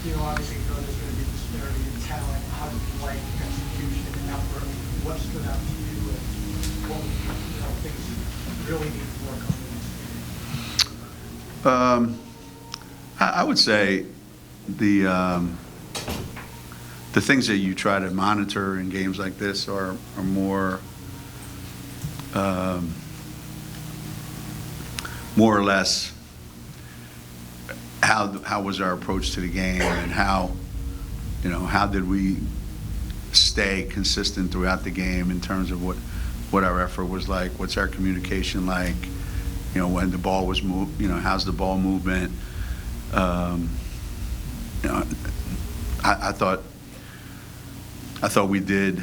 You know, obviously, you know there's going to be disparity in talent. How do you like execution and effort? What stood out to you and what things really need to work on? I would say the things that you try to monitor in games like this are more more or less how was our approach to the game, and how did we stay consistent throughout the game in terms of what our effort was like, what's our communication like, when the ball was moved, how's the ball movement. I thought we did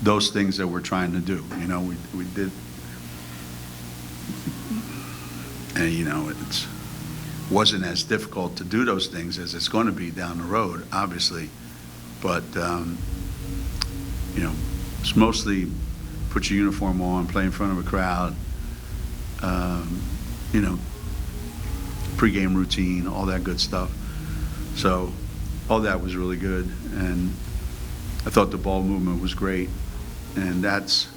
those things that we're trying to do. We did, and it wasn't as difficult to do those things as it's going to be down the road, obviously. But it's mostly put your uniform on, play in front of a crowd. Pregame routine, all that good stuff. So all that was really good, and I thought the ball movement was great, and that's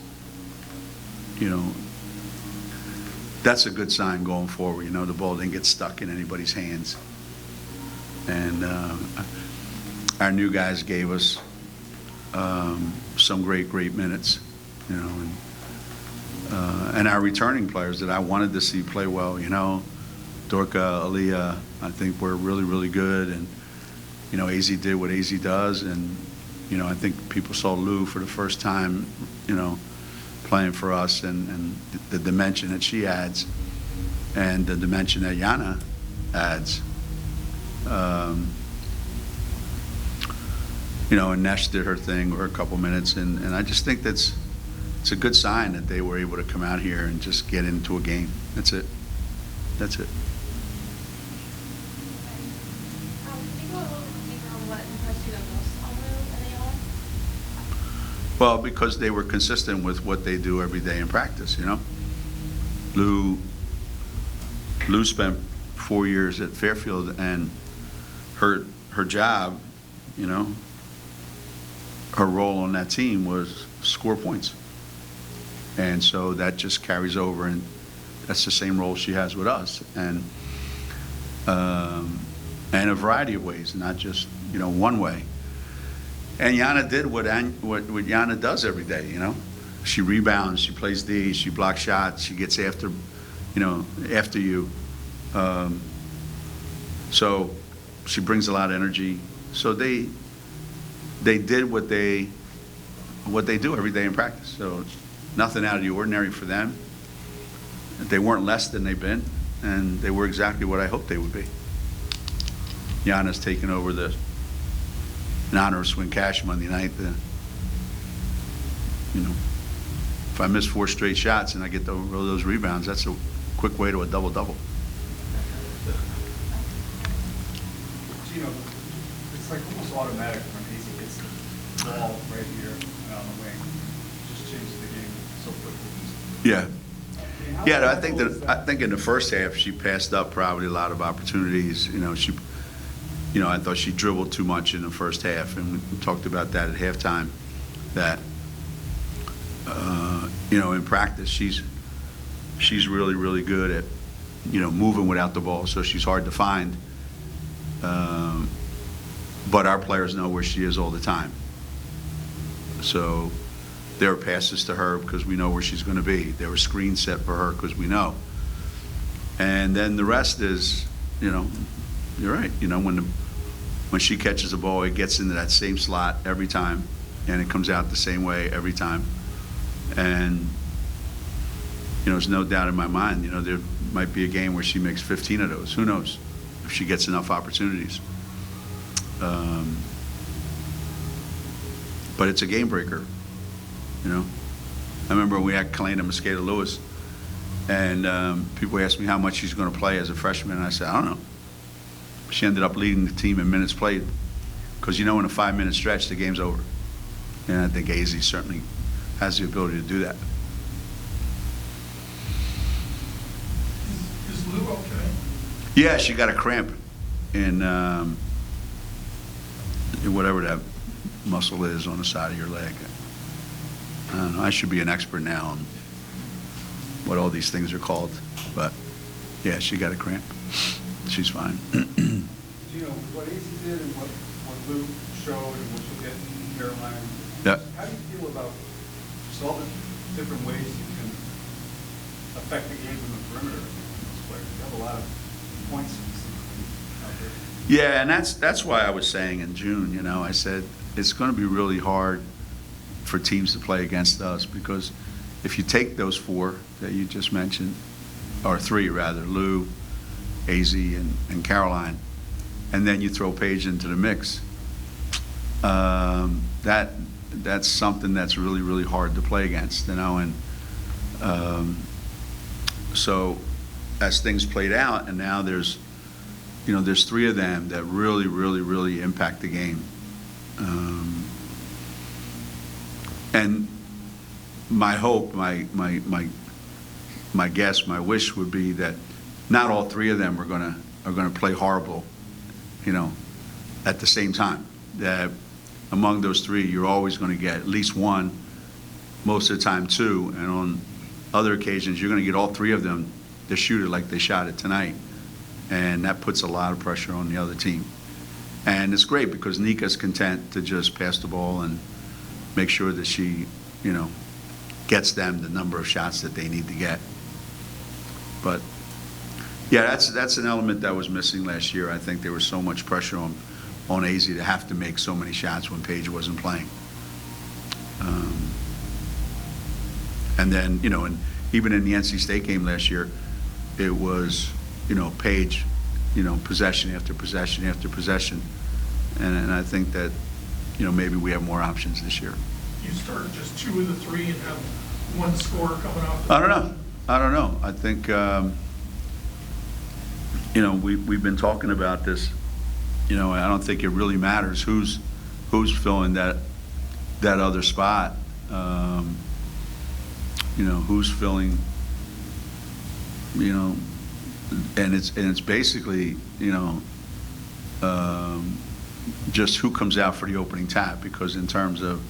a good sign going forward. The ball didn't get stuck in anybody's hands, and our new guys gave us some great minutes, and our returning players that I wanted to see play well. Dorka, Aaliyah, I think were really, really good, and AZ did what AZ does, and I think people saw Lou for the first time, playing for us, and the dimension that she adds, and the dimension that Yana adds. And Nesh did her thing, or a couple minutes, and I just think it's a good sign that they were able to come out here and just get into a game. That's it. That's it. Well, because they were consistent with what they do every day in practice, Lou spent 4 years at Fairfield, and her job, her role on that team was score points. And so that just carries over, and that's the same role she has with us. And a variety of ways, not just, one way. And Yana did what Yana does every day, She rebounds, she plays D, she blocks shots, she gets after you. So she brings a lot of energy. So they did what they do every day in practice. So it's nothing out of the ordinary for them. They weren't less than they've been, and they were exactly what I hoped they would be. Yana's taken over in honor of Swin Cash Monday night. If I miss 4 straight shots and I get those rebounds, that's a quick way to a double-double. Geno, it's like almost automatic when AZ gets the ball right here on the wing. Just changes the game so quickly. Yeah. Yeah, I think in the first half she passed up probably a lot of opportunities. I thought she dribbled too much in the first half, and we talked about that at halftime. That in practice she's really, really good at moving without the ball, so she's hard to find. But our players know where she is all the time. So there are passes to her because we know where she's going to be. There were screens set for her because we know. And then the rest is, you're right. When she catches the ball, it gets into that same slot every time, and it comes out the same way every time. And there's no doubt in my mind, there might be a game where she makes 15 of those. Who knows if she gets enough opportunities. But it's a game breaker. I remember we had Kalena Mosqueda Lewis, and people asked me how much she's going to play as a freshman, and I said, I don't know. She ended up leading the team in minutes played, because in a 5-minute stretch, the game's over. And I think AZ certainly has the ability to do that. Is Lou okay? Yeah, she got a cramp. in whatever that muscle is on the side of your leg. I don't know. I should be an expert now on what all these things are called, but yeah, she got a cramp. She's fine. Geno, what AC did and what Lou showed and what you'll get in Carolina, Yeah. how do you feel about just all the different ways you can affect the game from the perimeter with those players? You have a lot of points out there. Yeah, and that's why I was saying in June, you know, I said it's going to be really hard for teams to play against us, because if you take those four that you just mentioned, or three rather, Lou, AZ, and Caroline, and then you throw Paige into the mix, that's something that's really, really hard to play against, you know. And so as things played out, and now there's three of them that really, really, really impact the game. And my hope, my guess, my wish would be that not all three of them are gonna play horrible, you know, at the same time. That among those three, you're always going to get at least one, most of the time two, and on other occasions, you're going to get all three of them to shoot it like they shot it tonight, and that puts a lot of pressure on the other team. And it's great because Nika's content to just pass the ball and make sure that she, you know, gets them the number of shots that they need to get. But yeah, that's an element that was missing last year. I think there was so much pressure on AZ to have to make so many shots when Paige wasn't playing. And then, you know, and even in the NC State game last year, it was, you know, Paige, you know, possession after possession after possession. And I think that, you know, maybe we have more options this year. You start just two of the three and have one scorer coming off the I don't know. I think, you know, we've been talking about this. You know, I don't think it really matters who's filling that other spot. You know, who's filling. You know, and it's basically, you know, just who comes out for the opening tap, because in terms of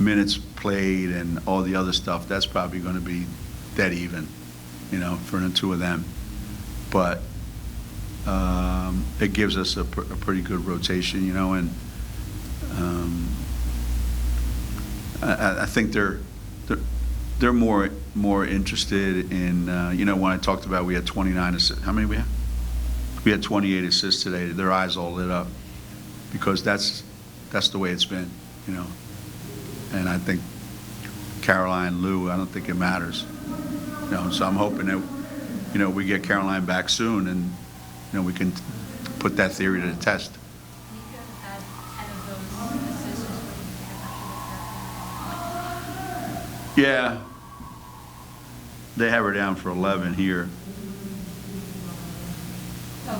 minutes played and all the other stuff, that's probably going to be dead even, you know, for the two of them. But it gives us a pretty good rotation, you know, and I think they're more interested in, you know, when I talked about we had 29 assists. How many we had? We had 28 assists today. Their eyes all lit up because that's the way it's been, you know. And I think Caroline, Lou, I don't think it matters, you know. So I'm hoping that, you know, we get Caroline back soon, and you know we can put that theory to the test. Nika had 10 of those assists. Yeah, they have her down for 11 here.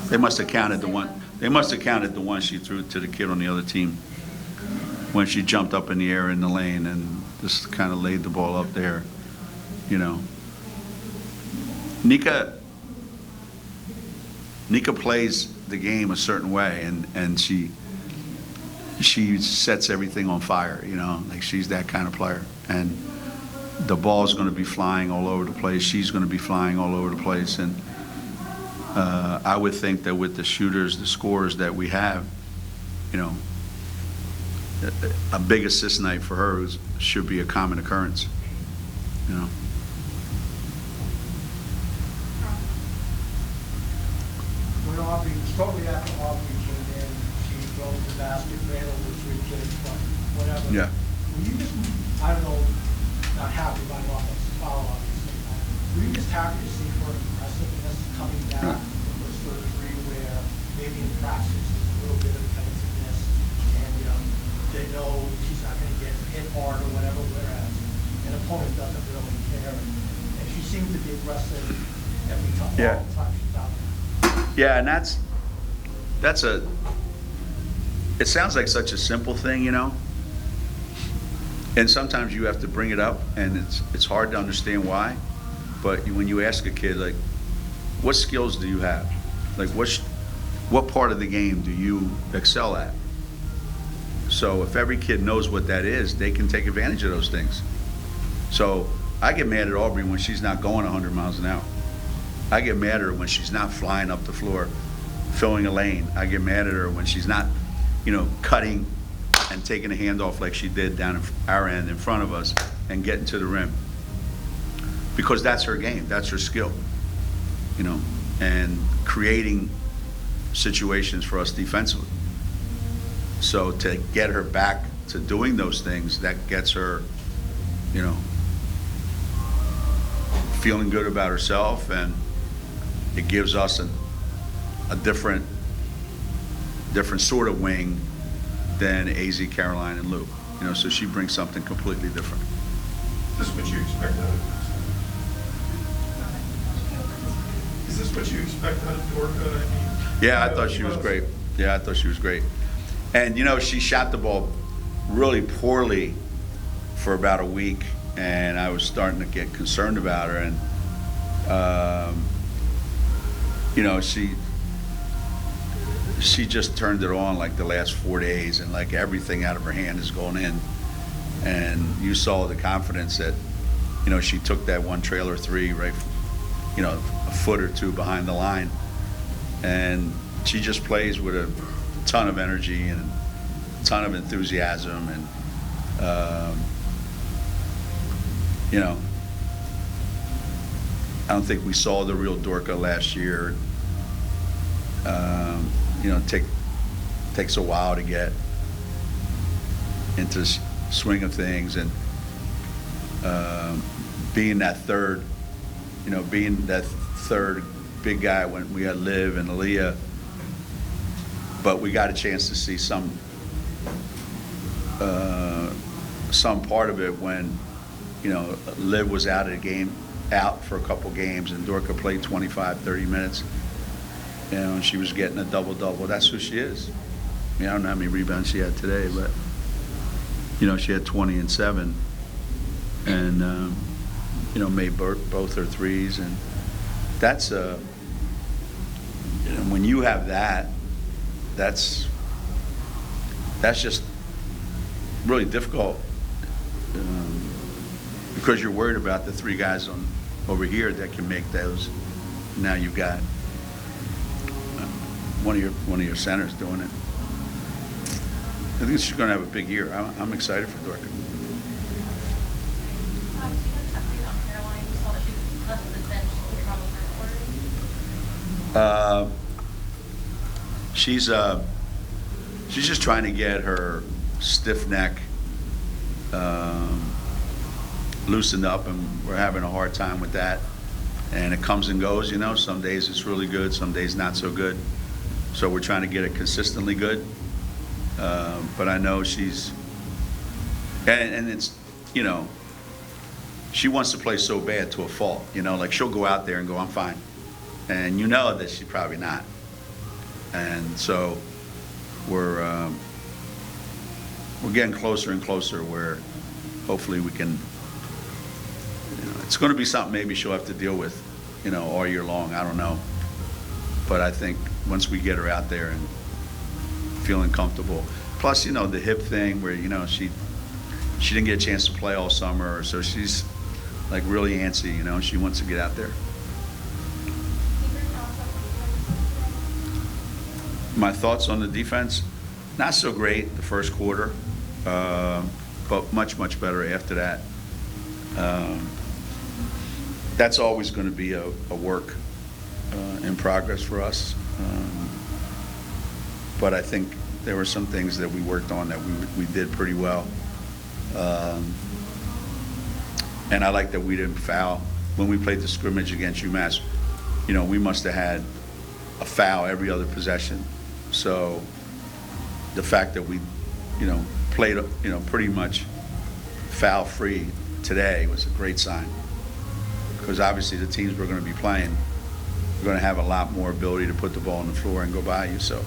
They must have counted the one. They must have counted the one she threw to the kid on the other team when she jumped up in the air in the lane and just kind of laid the ball up there, you know. Nika plays the game a certain way, and she sets everything on fire, you know, like she's that kind of player. And the ball's going to be flying all over the place. She's going to be flying all over the place. And I would think that with the shooters, the scorers that we have, you know, a big assist night for her should be a common occurrence, you know. When Aubrey, shortly after Aubrey came in, she drove the basket, ran over the three kids, but whatever. Yeah. Were you just, I don't know, not happy by the offensive foul, obviously, were you just happy to see her aggressiveness coming back from her surgery, where maybe in practice there's a little bit of tentativeness, and, you know, they know she's not going to get hit hard or whatever, whereas an opponent doesn't really care, and she seemed to be aggressive every time, Yeah. all the time she's out there. Yeah, and it sounds like such a simple thing, you know, and sometimes you have to bring it up, and it's hard to understand why. But when you ask a kid, like, what skills do you have? Like, what part of the game do you excel at? So if every kid knows what that is, they can take advantage of those things. So I get mad at Aubrey when she's not going 100 miles an hour. I get mad at her when she's not flying up the floor, filling a lane. I get mad at her when she's not, cutting and taking a handoff like she did down in our end in front of us and getting to the rim. Because that's her game, that's her skill, and creating situations for us defensively. So to get her back to doing those things, that gets her, feeling good about herself, and it gives us a different sort of wing than AZ, Caroline, and Lou. So she brings something completely different. Is this what you expect out of Is this what you expect out of Dorka? Yeah, I thought she was great. Yeah, I thought she was great. And, she shot the ball really poorly for about a week, and I was starting to get concerned about her. And, she just turned it on like the last 4 days, and like everything out of her hand is going in. And you saw the confidence that, she took that one trailer three right, a foot or two behind the line. And she just plays with a ton of energy and a ton of enthusiasm. And, I don't think we saw the real Dorka last year. Takes a while to get into the swing of things, and being that third big guy when we had Liv and Aaliyah, but we got a chance to see some part of it when Liv was out for a couple games, and Dorka played 25-30 minutes, and she was getting a double-double. That's who she is. I don't know how many rebounds she had today, but she had 20 and 7, and made both her threes, and that's when you have that, that's just really difficult, because you're worried about the three guys over here that can make those. Now you've got one of your centers doing it. I think she's going to have a big year. I'm excited for Dorka. Do you have an update on Caroline? You saw that she left the bench to travel for quarters. She's just trying to get her stiff neck loosened up, and we're having a hard time with that. And it comes and goes, Some days it's really good, some days not so good. So we're trying to get it consistently good. But I know she's, and it's, she wants to play so bad to a fault, like she'll go out there and go, I'm fine. And that she's probably not. And so we're getting closer and closer where hopefully we can, it's going to be something maybe she'll have to deal with, all year long. I don't know. But I think once we get her out there and feeling comfortable, plus, the hip thing where, she didn't get a chance to play all summer, so she's like really antsy, she wants to get out there. My thoughts on the defense, not so great the first quarter, but much, much better after that. That's always going to be a work in progress for us. But I think there were some things that we worked on that we did pretty well. And I like that we didn't foul. When we played the scrimmage against UMass, we must have had a foul every other possession. So the fact that we, played, pretty much foul-free today was a great sign. Because obviously the teams we're going to be playing are going to have a lot more ability to put the ball on the floor and go by you. So